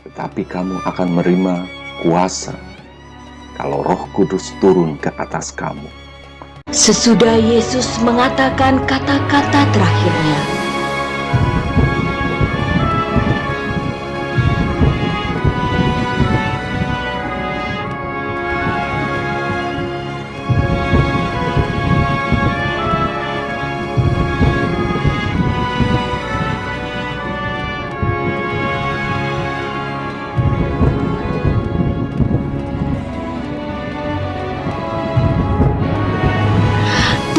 tetapi kamu akan menerima kuasa kalau Roh Kudus turun ke atas kamu. Sesudah Yesus mengatakan kata-kata terakhirnya,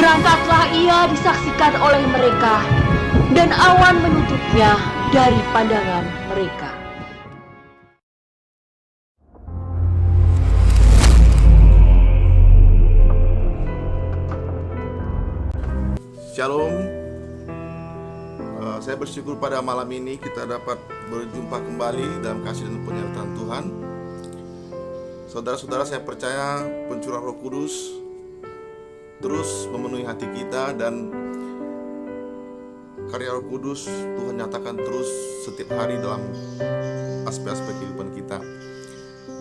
berangkatlah ia disaksikan oleh mereka, dan awan menutupnya dari pandangan mereka. Shalom. Saya bersyukur pada malam ini kita dapat berjumpa kembali dalam kasih dan penyertaan Tuhan. Saudara-saudara, saya percaya pencurahan Roh Kudus terus memenuhi hati kita, dan karya Roh Kudus Tuhan nyatakan terus setiap hari dalam aspek-aspek kehidupan kita.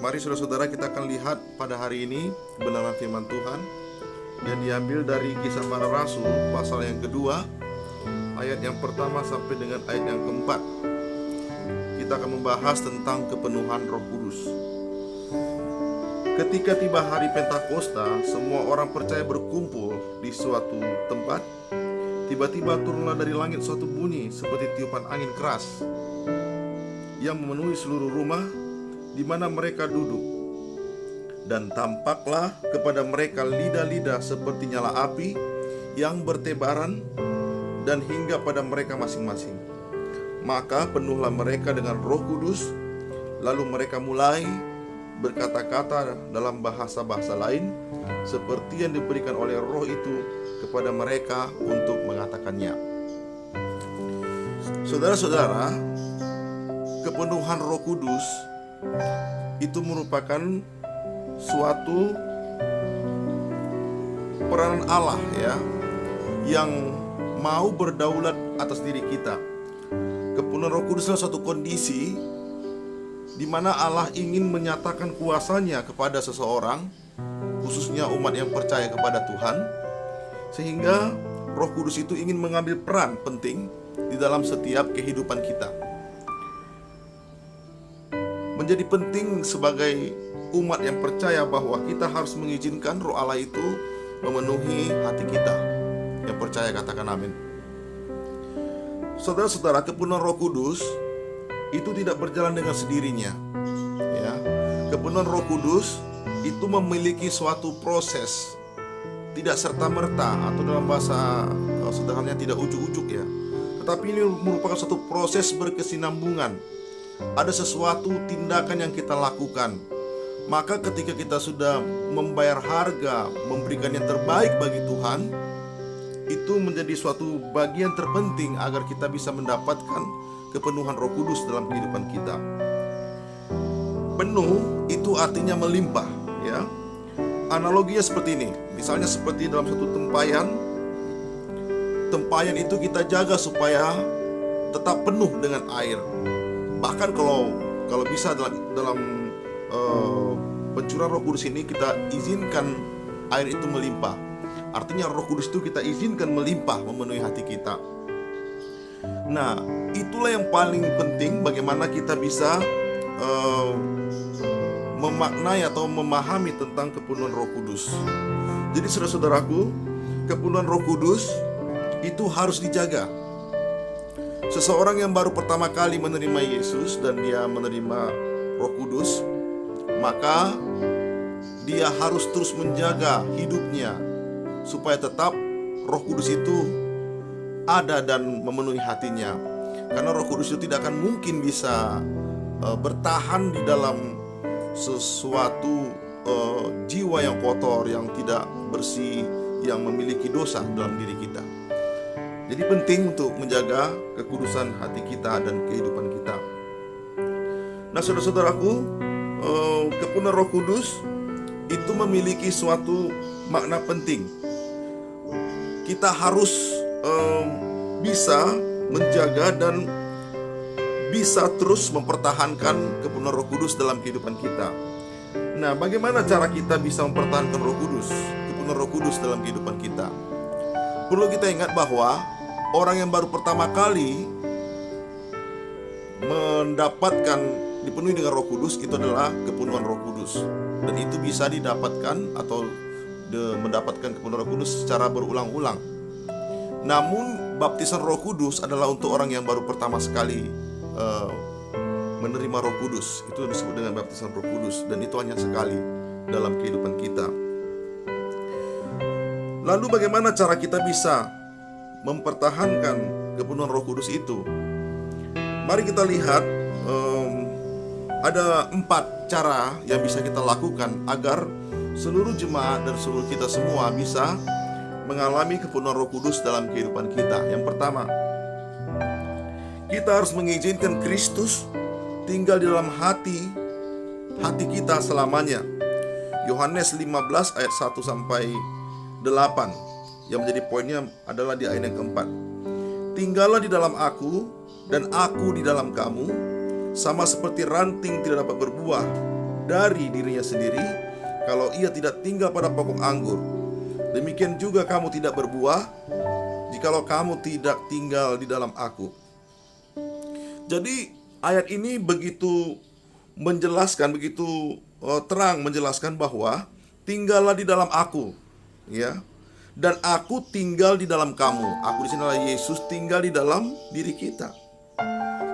Mari saudara-saudara, kita akan lihat pada hari ini kebenaran firman Tuhan yang diambil dari Kisah Para Rasul pasal yang kedua, ayat yang pertama sampai dengan ayat yang keempat. Kita akan membahas tentang kepenuhan Roh Kudus. Ketika tiba hari Pentakosta, semua orang percaya berkumpul di suatu tempat. Tiba-tiba turunlah dari langit suatu bunyi seperti tiupan angin keras yang memenuhi seluruh rumah di mana mereka duduk. Dan tampaklah kepada mereka lidah-lidah seperti nyala api yang bertebaran dan hingga pada mereka masing-masing. Maka penuhlah mereka dengan Roh Kudus, lalu mereka mulai berkata-kata dalam bahasa-bahasa lain seperti yang diberikan oleh Roh itu kepada mereka untuk mengatakannya. Saudara-saudara, kepenuhan Roh Kudus itu merupakan suatu peranan Allah yang mau berdaulat atas diri kita. Kepenuhan Roh Kudus adalah suatu kondisi di mana Allah ingin menyatakan kuasanya kepada seseorang, khususnya umat yang percaya kepada Tuhan, sehingga Roh Kudus itu ingin mengambil peran penting di dalam setiap kehidupan kita. Menjadi penting sebagai umat yang percaya bahwa kita harus mengizinkan Roh Allah itu memenuhi hati kita. Yang percaya katakan amin. Saudara-saudara, kepenuhan Roh Kudus itu tidak berjalan dengan sendirinya. Kepenuhan Roh Kudus itu memiliki suatu proses, tidak serta-merta, atau dalam bahasa sederhananya tidak ujuk-ujuk tetapi ini merupakan suatu proses berkesinambungan. Ada sesuatu tindakan yang kita lakukan. Maka ketika kita sudah membayar harga, memberikan yang terbaik bagi Tuhan, itu menjadi suatu bagian terpenting agar kita bisa mendapatkan kepenuhan Roh Kudus dalam kehidupan kita. Penuh itu artinya melimpah, Analoginya seperti ini. Misalnya seperti dalam satu tempayan itu kita jaga supaya tetap penuh dengan air. Bahkan kalau bisa dalam pencurahan Roh Kudus ini kita izinkan air itu melimpah. Artinya Roh Kudus itu kita izinkan melimpah memenuhi hati kita. Nah, itulah yang paling penting, bagaimana kita bisa memaknai atau memahami tentang kepenuhan Roh Kudus. Jadi saudara-saudaraku, kepenuhan Roh Kudus itu harus dijaga. Seseorang yang baru pertama kali menerima Yesus dan dia menerima Roh Kudus, maka dia harus terus menjaga hidupnya supaya tetap Roh Kudus itu ada dan memenuhi hatinya. Karena Roh Kudus itu tidak akan mungkin bisa bertahan di dalam sesuatu jiwa yang kotor, yang tidak bersih, yang memiliki dosa dalam diri kita. Jadi penting untuk menjaga kekudusan hati kita dan kehidupan kita. Nah, saudara-saudaraku, kepenuhan Roh Kudus itu memiliki suatu makna penting. Kita harus bisa menjaga dan bisa terus mempertahankan kepenuhan Roh Kudus dalam kehidupan kita. Nah, bagaimana cara kita bisa mempertahankan Roh Kudus, kepenuhan Roh Kudus dalam kehidupan kita? Perlu kita ingat bahwa orang yang baru pertama kali mendapatkan dipenuhi dengan Roh Kudus itu adalah kepenuhan Roh Kudus, dan itu bisa didapatkan atau mendapatkan kepenuhan Roh Kudus secara berulang-ulang. Namun baptisan Roh Kudus adalah untuk orang yang baru pertama sekali menerima Roh Kudus. Itu disebut dengan baptisan Roh Kudus, dan itu hanya sekali dalam kehidupan kita. Lalu bagaimana cara kita bisa mempertahankan kepenuhan Roh Kudus itu? Mari kita lihat, ada 4 cara yang bisa kita lakukan agar seluruh jemaat dan seluruh kita semua bisa mengalami kepenuhan Roh Kudus dalam kehidupan kita. Yang pertama, kita harus mengizinkan Kristus tinggal di dalam hati kita selamanya. Yohanes 15 ayat 1 sampai 8. Yang menjadi poinnya adalah di ayat yang keempat. Tinggallah di dalam aku dan aku di dalam kamu, sama seperti ranting tidak dapat berbuah dari dirinya sendiri kalau ia tidak tinggal pada pokok anggur. Demikian juga kamu tidak berbuah jikalau kamu tidak tinggal di dalam aku. Jadi ayat ini begitu menjelaskan, begitu terang menjelaskan bahwa tinggallah di dalam aku, ya, dan aku tinggal di dalam kamu. Aku di sini adalah Yesus tinggal di dalam diri kita.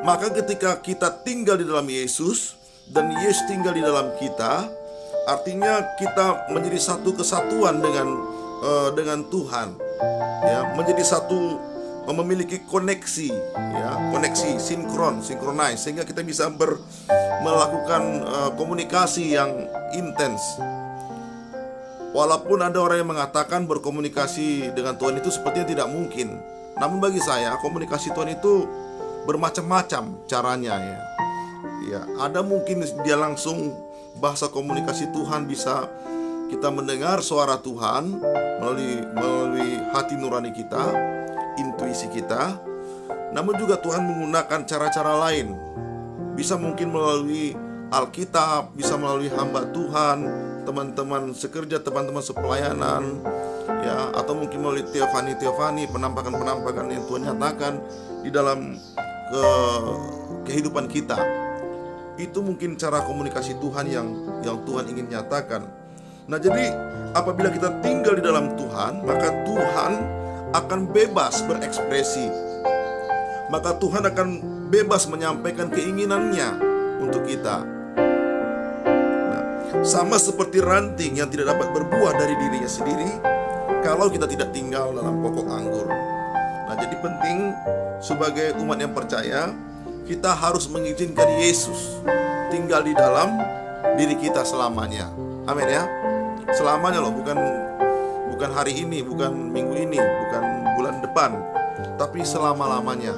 Maka ketika kita tinggal di dalam Yesus dan Yesus tinggal di dalam kita, artinya kita menjadi satu kesatuan dengan Tuhan, ya, menjadi satu, memiliki koneksi, ya, koneksi sinkronize, sehingga kita bisa melakukan komunikasi yang intens. Walaupun ada orang yang mengatakan berkomunikasi dengan Tuhan itu sepertinya tidak mungkin, namun bagi saya komunikasi Tuhan itu bermacam-macam caranya, ya. Ya, ada mungkin dia langsung bahasa komunikasi Tuhan, bisa kita mendengar suara Tuhan melalui hati nurani kita, intuisi kita. Namun juga Tuhan menggunakan cara-cara lain. Bisa mungkin melalui Alkitab, bisa melalui hamba Tuhan, teman-teman sekerja, teman-teman sepelayanan, ya, atau mungkin melalui teofani, penampakan yang Tuhan nyatakan di dalam kehidupan kita. Itu mungkin cara komunikasi Tuhan yang Tuhan ingin nyatakan. Nah, jadi apabila kita tinggal di dalam Tuhan, maka Tuhan akan bebas berekspresi. Maka Tuhan akan bebas menyampaikan keinginannya untuk kita. Nah, sama seperti ranting yang tidak dapat berbuah dari dirinya sendiri kalau kita tidak tinggal dalam pokok anggur. Nah, jadi penting sebagai umat yang percaya, kita harus mengizinkan Yesus tinggal di dalam diri kita selamanya. Amin, ya. Selamanya loh, bukan hari ini, bukan minggu ini, bukan bulan depan, tapi selama-lamanya.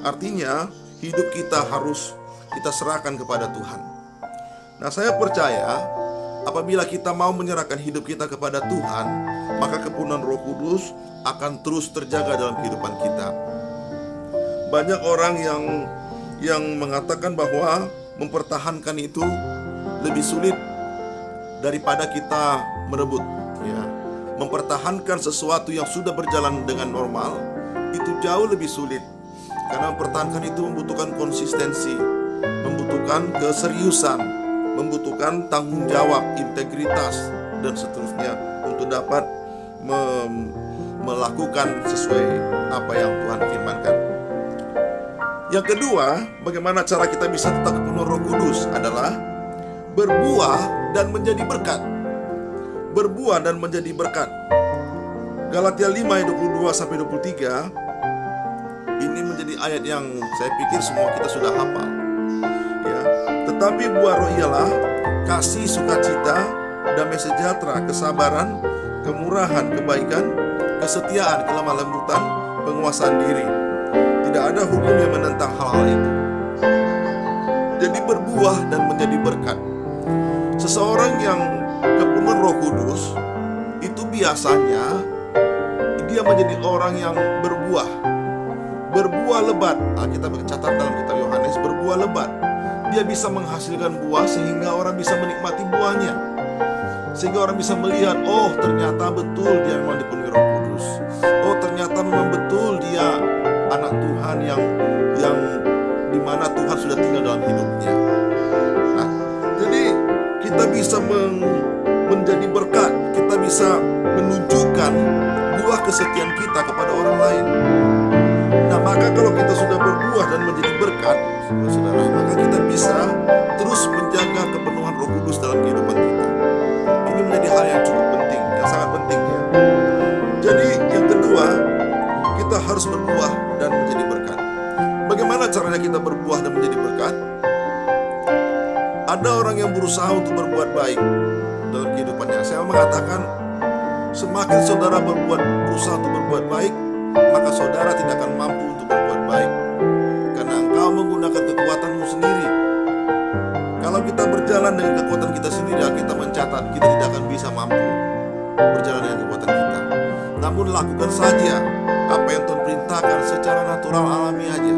Artinya hidup kita harus kita serahkan kepada Tuhan. Nah, saya percaya apabila kita mau menyerahkan hidup kita kepada Tuhan, maka kepenuhan Roh Kudus akan terus terjaga dalam kehidupan kita. Banyak orang yang mengatakan bahwa mempertahankan itu lebih sulit daripada kita merebut, ya. Mempertahankan sesuatu yang sudah berjalan dengan normal itu jauh lebih sulit, karena mempertahankan itu membutuhkan konsistensi, membutuhkan keseriusan, membutuhkan tanggung jawab, integritas, dan seterusnya untuk dapat melakukan sesuai apa yang Tuhan firmankan. Yang kedua, bagaimana cara kita bisa tetap kepenuhan Roh Kudus adalah berbuah dan menjadi berkat. Berbuah dan menjadi berkat. Galatia 5 ayat 22 sampai 23. Ini menjadi ayat yang saya pikir semua kita sudah hafal, ya. Tetapi buah roh ialah kasih, sukacita, damai sejahtera, kesabaran, kemurahan, kebaikan, kesetiaan, kelemah lembutan, penguasaan diri. Tidak ada hukum yang menentang hal-hal itu. Jadi berbuah dan menjadi berkat. Seseorang yang kepenuhan Roh Kudus itu biasanya dia menjadi orang yang berbuah. berbuah lebat. Kita catat dalam kitab Yohanes, berbuah lebat. Dia bisa menghasilkan buah sehingga orang bisa menikmati buahnya, sehingga orang bisa melihat, oh ternyata betul dia memang dipenuhi Roh Kudus. Oh ternyata memang betul dia anak Tuhan yang dimana Tuhan sudah tinggal dalam hidupnya. Nah, jadi kita bisa menjadi berkat, kita bisa menunjukkan buah kesetiaan kita kepada orang lain. Nah, maka kalau kita sudah berbuah dan menjadi berkat, saudara, maka kita bisa terus menjaga kepenuhan Roh Kudus dalam kehidupan kita. Ini menjadi hal yang cukup penting, yang sangat penting ya. Jadi yang kedua, kita harus berbuah dan menjadi berkat. Bagaimana caranya kita berbuah dan menjadi berkat? Ada orang yang berusaha untuk berbuat baik dalam kehidupannya. Saya mengatakan, semakin saudara berusaha untuk berbuat baik, maka saudara tidak akan mampu untuk berbuat baik, karena engkau menggunakan kekuatanmu sendiri. Kalau kita berjalan dengan kekuatan kita sendiri, kita mencatat kita tidak akan bisa mampu berjalan dengan kekuatan kita. Namun lakukan saja apa yang Tuhan perintahkan secara natural, alami aja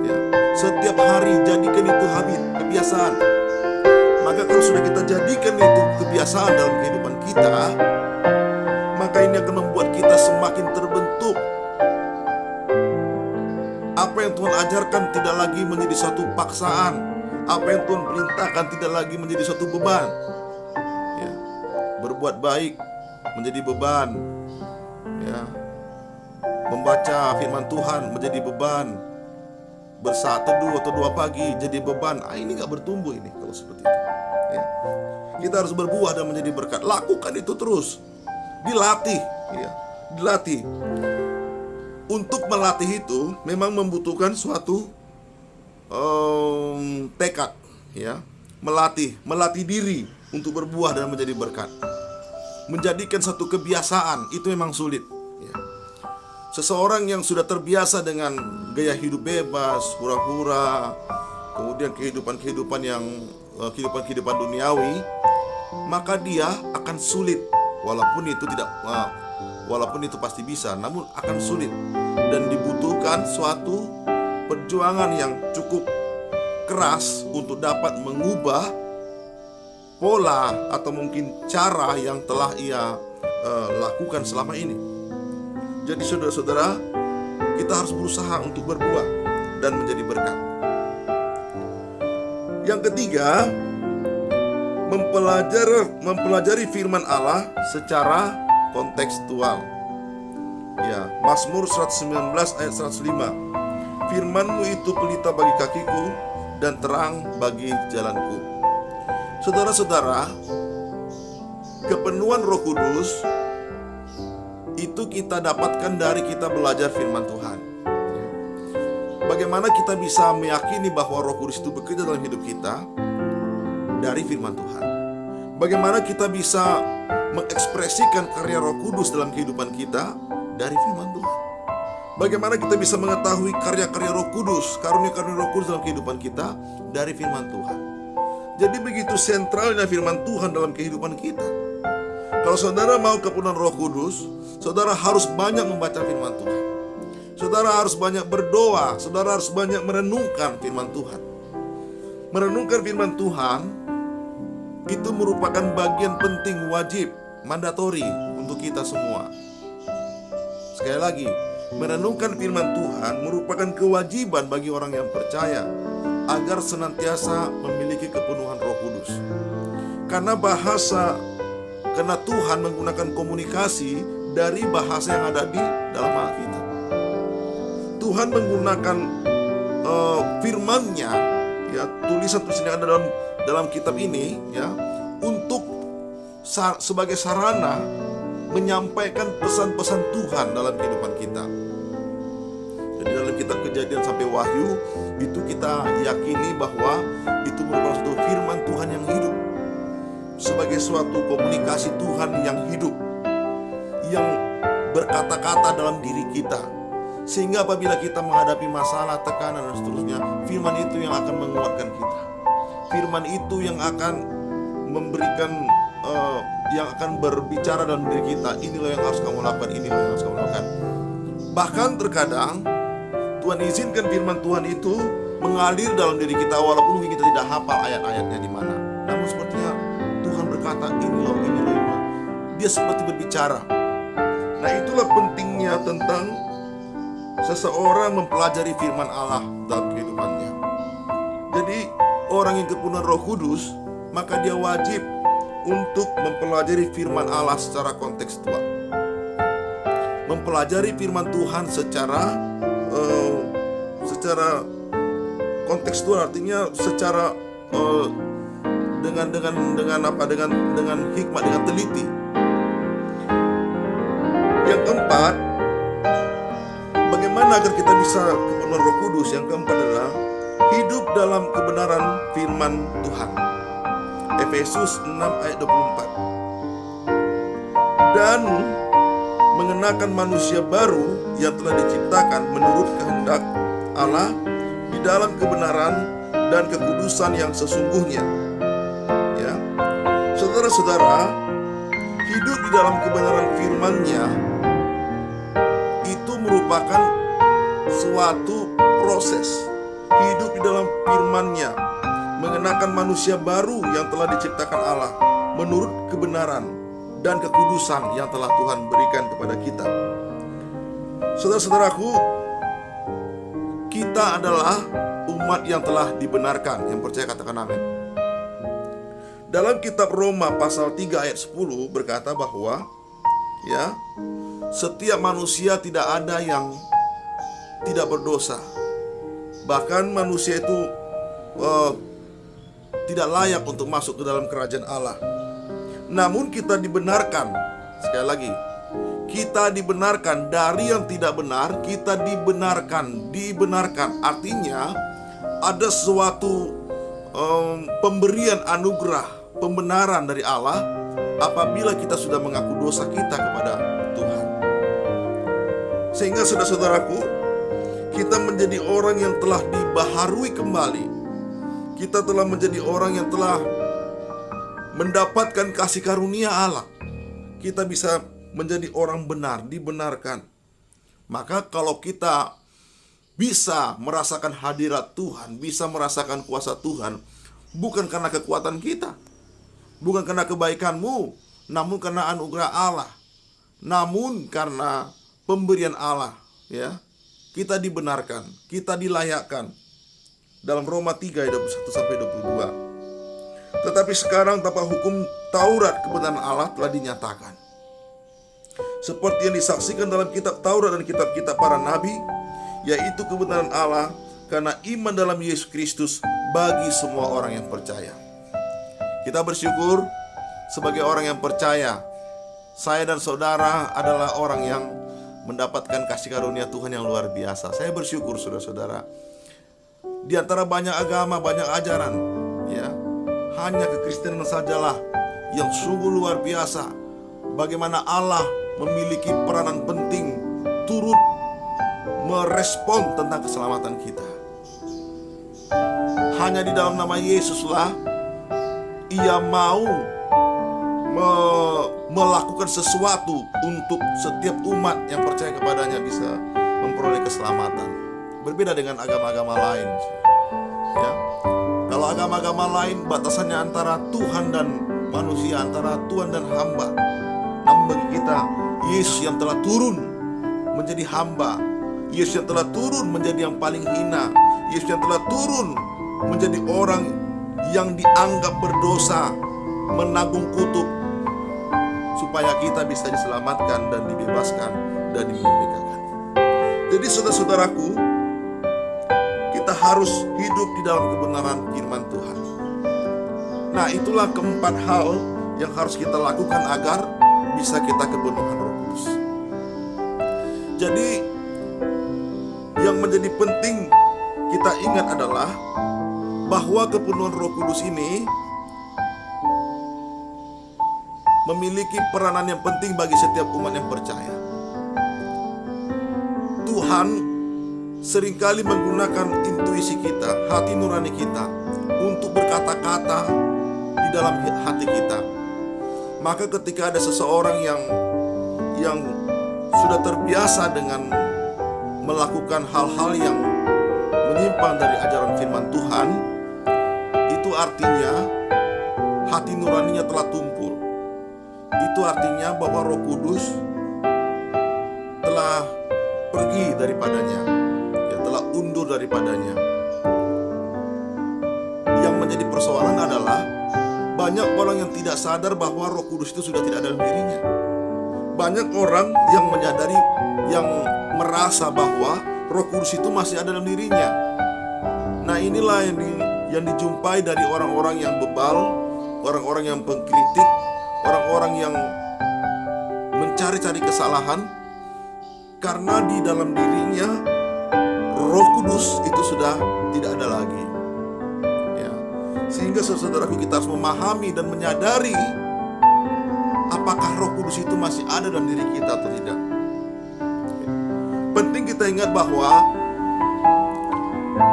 ya. Setiap hari jadikan itu habit, kebiasaan. Maka kalau sudah kita jadikan itu kebiasaan dalam kehidupan kita, maka ini akan membuat kita semakin terbentuk. Apa yang Tuhan ajarkan tidak lagi menjadi suatu paksaan. Apa yang Tuhan perintahkan tidak lagi menjadi suatu beban ya. Berbuat baik menjadi beban ya. Membaca firman Tuhan menjadi beban. Bersaat teduh atau doa pagi jadi beban. Ini gak bertumbuh ini kalau seperti itu ya. Kita harus berbuah dan menjadi berkat. Lakukan itu terus. Dilatih ya. Dilatih. Untuk melatih itu memang membutuhkan suatu tekad ya. Melatih diri untuk berbuah dan menjadi berkat. Menjadikan satu kebiasaan itu memang sulit ya. Seseorang yang sudah terbiasa dengan gaya hidup bebas, pura-pura, kemudian kehidupan duniawi, maka dia akan sulit. Walaupun itu pasti bisa, namun akan sulit. Dan dibutuhkan suatu perjuangan yang cukup keras untuk dapat mengubah pola atau mungkin cara yang telah ia lakukan selama ini. Jadi saudara-saudara, kita harus berusaha untuk berbuah dan menjadi berkat. Yang ketiga, mempelajari firman Allah secara kontekstual. Ya, Mazmur 119 ayat 105. Firman-Mu itu pelita bagi kakiku dan terang bagi jalanku. Saudara-saudara, kepenuhan Roh Kudus itu kita dapatkan dari kita belajar firman Tuhan. Bagaimana kita bisa meyakini bahwa Roh Kudus itu bekerja dalam hidup kita? Dari firman Tuhan. Bagaimana kita bisa mengekspresikan karya Roh Kudus dalam kehidupan kita? Dari firman Tuhan. Bagaimana kita bisa mengetahui karya-karya Roh Kudus, karunia-karunia Roh Kudus dalam kehidupan kita? Dari firman Tuhan. Jadi begitu sentralnya firman Tuhan dalam kehidupan kita. Kalau saudara mau kepenuhan Roh Kudus, saudara harus banyak membaca firman Tuhan. Saudara harus banyak berdoa. Saudara harus banyak merenungkan firman Tuhan. Merenungkan firman Tuhan itu merupakan bagian penting, wajib, mandatori untuk kita semua. Sekali lagi, merenungkan firman Tuhan merupakan kewajiban bagi orang yang percaya agar senantiasa memiliki kepenuhan Roh Kudus. Karena Tuhan menggunakan komunikasi dari bahasa yang ada di dalam Alkitab. Tuhan menggunakan firman-Nya ya, tulisan-tulisan yang ada dalam kitab ini ya, untuk sebagai sarana menyampaikan pesan-pesan Tuhan dalam kehidupan kita. Jadi dalam kitab Kejadian sampai Wahyu itu kita yakini bahwa itu merupakan suatu firman Tuhan yang hidup, sebagai suatu komunikasi Tuhan yang hidup, yang berkata-kata dalam diri kita. Sehingga apabila kita menghadapi masalah, tekanan dan seterusnya, firman itu yang akan menguatkan kita. Firman itu yang akan memberikan yang akan berbicara dalam diri kita. Inilah yang harus kamu lakukan, inilah yang harus kamu lakukan. Bahkan terkadang Tuhan izinkan firman Tuhan itu mengalir dalam diri kita walaupun mungkin kita tidak hafal ayat-ayatnya di mana. Namun sepertinya Tuhan berkata, ini loh. Dia seperti berbicara. Nah, itulah pentingnya tentang seseorang mempelajari firman Allah dalam kehidupannya. Jadi orang yang kepenuhan Roh Kudus, maka dia wajib untuk mempelajari firman Allah secara kontekstual. Mempelajari firman Tuhan secara kontekstual, artinya secara dengan hikmat, dengan teliti. Yang keempat, bagaimana agar kita bisa kepenuhan Roh Kudus? Yang keempat adalah hidup dalam kebenaran firman Tuhan. Efesus 6 ayat 24. Dan mengenakan manusia baru yang telah diciptakan menurut kehendak Allah di dalam kebenaran dan kekudusan yang sesungguhnya. Ya, saudara-saudara, hidup di dalam kebenaran firman-Nya itu merupakan suatu proses. Hidup di dalam firman-Nya, mengenakan manusia baru yang telah diciptakan Allah menurut kebenaran dan kekudusan yang telah Tuhan berikan kepada kita. Saudara-saudaraku, kita adalah umat yang telah dibenarkan. Yang percaya katakan amin. Dalam kitab Roma pasal 3 ayat 10 berkata bahwa setiap manusia tidak ada yang tidak berdosa. Bahkan manusia itu tidak layak untuk masuk ke dalam kerajaan Allah. Namun kita dibenarkan. Sekali lagi, kita dibenarkan dari yang tidak benar. Kita dibenarkan. Artinya ada suatu pemberian anugerah, pembenaran dari Allah apabila kita sudah mengaku dosa kita kepada Tuhan. Sehingga saudara-saudaraku, kita menjadi orang yang telah dibaharui kembali. Kita telah menjadi orang yang telah mendapatkan kasih karunia Allah. Kita bisa menjadi orang benar, dibenarkan. Maka kalau kita bisa merasakan hadirat Tuhan, bisa merasakan kuasa Tuhan, bukan karena kekuatan kita, bukan karena kebaikanmu, namun karena anugerah Allah, namun karena pemberian Allah, ya. Kita dibenarkan, kita dilayakkan. Dalam Roma 3 ayat 21 sampai 22. Tetapi sekarang tanpa hukum Taurat kebenaran Allah telah dinyatakan. Seperti yang disaksikan dalam kitab Taurat dan kitab-kitab para nabi, yaitu kebenaran Allah karena iman dalam Yesus Kristus bagi semua orang yang percaya. Kita bersyukur sebagai orang yang percaya. Saya dan saudara adalah orang yang mendapatkan kasih karunia Tuhan yang luar biasa. Saya bersyukur saudara-saudara. Di antara banyak agama, banyak ajaran, ya, hanya kekristenan sajalah yang sungguh luar biasa. Bagaimana Allah memiliki peranan penting turut merespon tentang keselamatan kita. Hanya di dalam nama Yesuslah Ia mau melakukan sesuatu untuk setiap umat yang percaya kepadanya bisa memperoleh keselamatan. Berbeda dengan agama-agama lain, ya. Kalau agama-agama lain batasannya antara Tuhan dan manusia, antara Tuhan dan hamba. Namun bagi kita, Yesus yang telah turun menjadi hamba, Yesus yang telah turun menjadi yang paling hina, Yesus yang telah turun menjadi orang yang dianggap berdosa, menanggung kutuk, supaya kita bisa diselamatkan dan dibebaskan dan dimerdekakan. Jadi saudara-saudaraku, kita harus hidup di dalam kebenaran firman Tuhan. Nah, itulah keempat hal yang harus kita lakukan agar bisa kita kepenuhan Roh Kudus. Jadi yang menjadi penting kita ingat adalah bahwa kepenuhan Roh Kudus ini memiliki peranan yang penting bagi setiap umat yang percaya. Tuhan seringkali menggunakan intuisi kita, hati nurani kita, untuk berkata-kata di dalam hati kita. Maka ketika ada seseorang yang sudah terbiasa dengan melakukan hal-hal yang menyimpang dari ajaran firman Tuhan, itu artinya hati nuraninya telah tumpul. Itu artinya bahwa Roh Kudus telah pergi daripadanya, ya, telah undur daripadanya. Yang menjadi persoalan adalah banyak orang yang tidak sadar bahwa Roh Kudus itu sudah tidak ada dalam dirinya. Banyak orang yang menyadari, yang merasa bahwa Roh Kudus itu masih ada dalam dirinya. Nah, inilah yang dijumpai dari orang-orang yang bebal, orang-orang yang pengkritik, orang-orang yang mencari-cari kesalahan, karena di dalam dirinya Roh Kudus itu sudah tidak ada lagi. Ya. Sehingga saudaraku, kita harus memahami dan menyadari apakah Roh Kudus itu masih ada dalam diri kita atau tidak. Penting kita ingat bahwa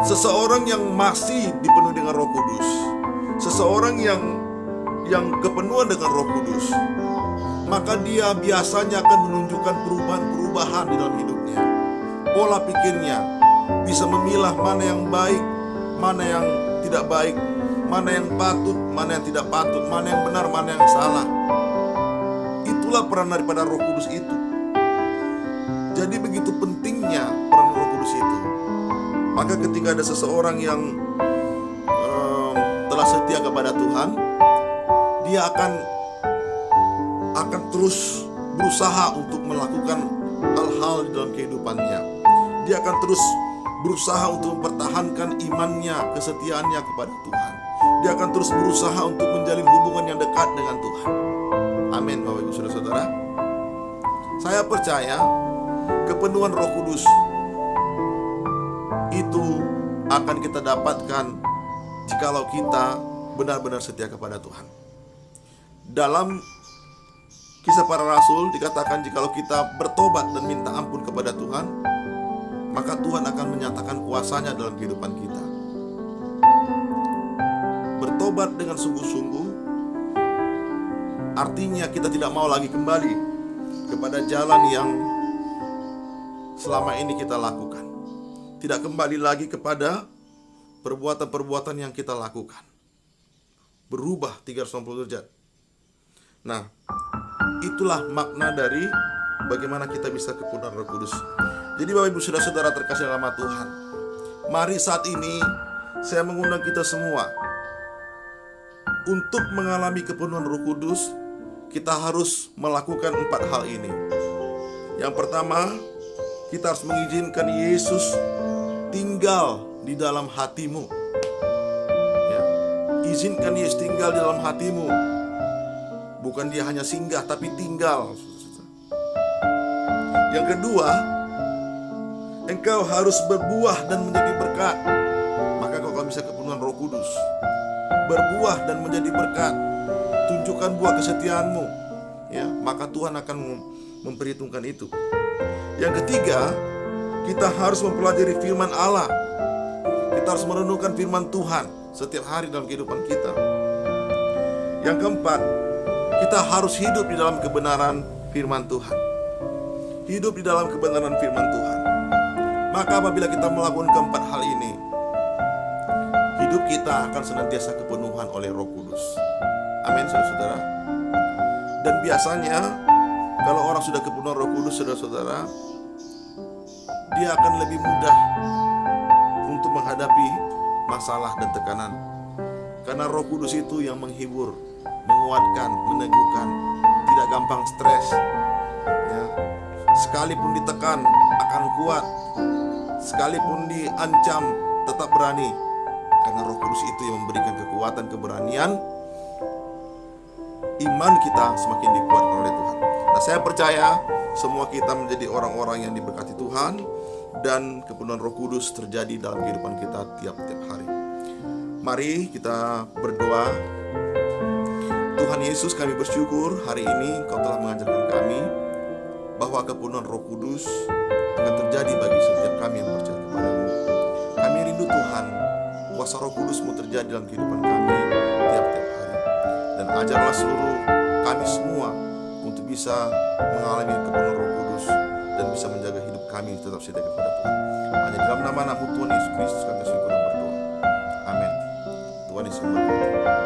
seseorang yang masih dipenuhi dengan Roh Kudus, seseorang yang kepenuhan dengan Roh Kudus, maka dia biasanya akan menunjukkan perubahan-perubahan di dalam hidupnya. Pola pikirnya bisa memilah mana yang baik, mana yang tidak baik, mana yang patut, mana yang tidak patut, mana yang benar, mana yang salah. Itulah peran daripada Roh Kudus itu. Jadi begitu pentingnya peran Roh Kudus itu. Maka ketika ada seseorang yang telah setia kepada Tuhan, dia akan terus berusaha untuk melakukan hal-hal di dalam kehidupannya. Dia akan terus berusaha untuk mempertahankan imannya, kesetiaannya kepada Tuhan. Dia akan terus berusaha untuk menjalin hubungan yang dekat dengan Tuhan. Amin, Bapak Ibu Saudara-saudara. Saya percaya kepenuhan Roh Kudus itu akan kita dapatkan jikalau kita benar-benar setia kepada Tuhan. Dalam Kisah Para Rasul dikatakan jikalau kita bertobat dan minta ampun kepada Tuhan, maka Tuhan akan menyatakan kuasa-Nya dalam kehidupan kita. Bertobat dengan sungguh-sungguh artinya kita tidak mau lagi kembali kepada jalan yang selama ini kita lakukan. Tidak kembali lagi kepada perbuatan-perbuatan yang kita lakukan. Berubah 360 derajat. Nah, itulah makna dari bagaimana kita bisa kepenuhan Roh Kudus. Jadi Bapak Ibu Saudara-saudara terkasih dalam nama Tuhan, mari saat ini saya mengundang kita semua untuk mengalami kepenuhan Roh Kudus. Kita harus melakukan 4 hal ini. Yang pertama, kita harus mengizinkan Yesus tinggal di dalam hatimu. Ya. Izinkan Yesus tinggal di dalam hatimu. Bukan dia hanya singgah, tapi tinggal. Yang kedua, engkau harus berbuah dan menjadi berkat. Maka kau akan bisa kepenuhan Roh Kudus. Berbuah dan menjadi berkat. Tunjukkan buah kesetiaanmu, ya, maka Tuhan akan memperhitungkan itu. Yang ketiga, kita harus mempelajari firman Allah. Kita harus merenungkan firman Tuhan setiap hari dalam kehidupan kita. Yang keempat, kita harus hidup di dalam kebenaran firman Tuhan. Hidup di dalam kebenaran firman Tuhan. Maka apabila kita melakukan keempat hal ini, hidup kita akan senantiasa kepenuhan oleh Roh Kudus. Amin, saudara-saudara. Dan biasanya kalau orang sudah kepenuhan Roh Kudus, saudara-saudara, dia akan lebih mudah untuk menghadapi masalah dan tekanan. Karena Roh Kudus itu yang menghibur, menguatkan, meneguhkan, tidak gampang stres. Ya. Sekalipun ditekan akan kuat, sekalipun diancam tetap berani. Karena Roh Kudus itu yang memberikan kekuatan, keberanian. Iman kita semakin dikuatkan oleh Tuhan. Nah, saya percaya semua kita menjadi orang-orang yang diberkati Tuhan, dan kepenuhan Roh Kudus terjadi dalam kehidupan kita tiap-tiap hari. Mari kita berdoa. Tuhan Yesus, kami bersyukur hari ini Kau telah mengajarkan kami bahwa kepenuhan Roh Kudus akan terjadi bagi setiap kami yang percaya kepada-Mu. Kami rindu Tuhan, kuasa Roh Kudus-Mu terjadi dalam kehidupan kami tiap-tiap hari. Dan ajarlah seluruh kami semua untuk bisa mengalami kepenuhan Roh Kudus dan bisa menjaga hidup kami kami tetap setia kepada Tuhan. Hanya dalam nama anak-Mu Tuhan Yesus Kristus kami syukur dan berdoa. Amin. Tuhan Yesus memberkati.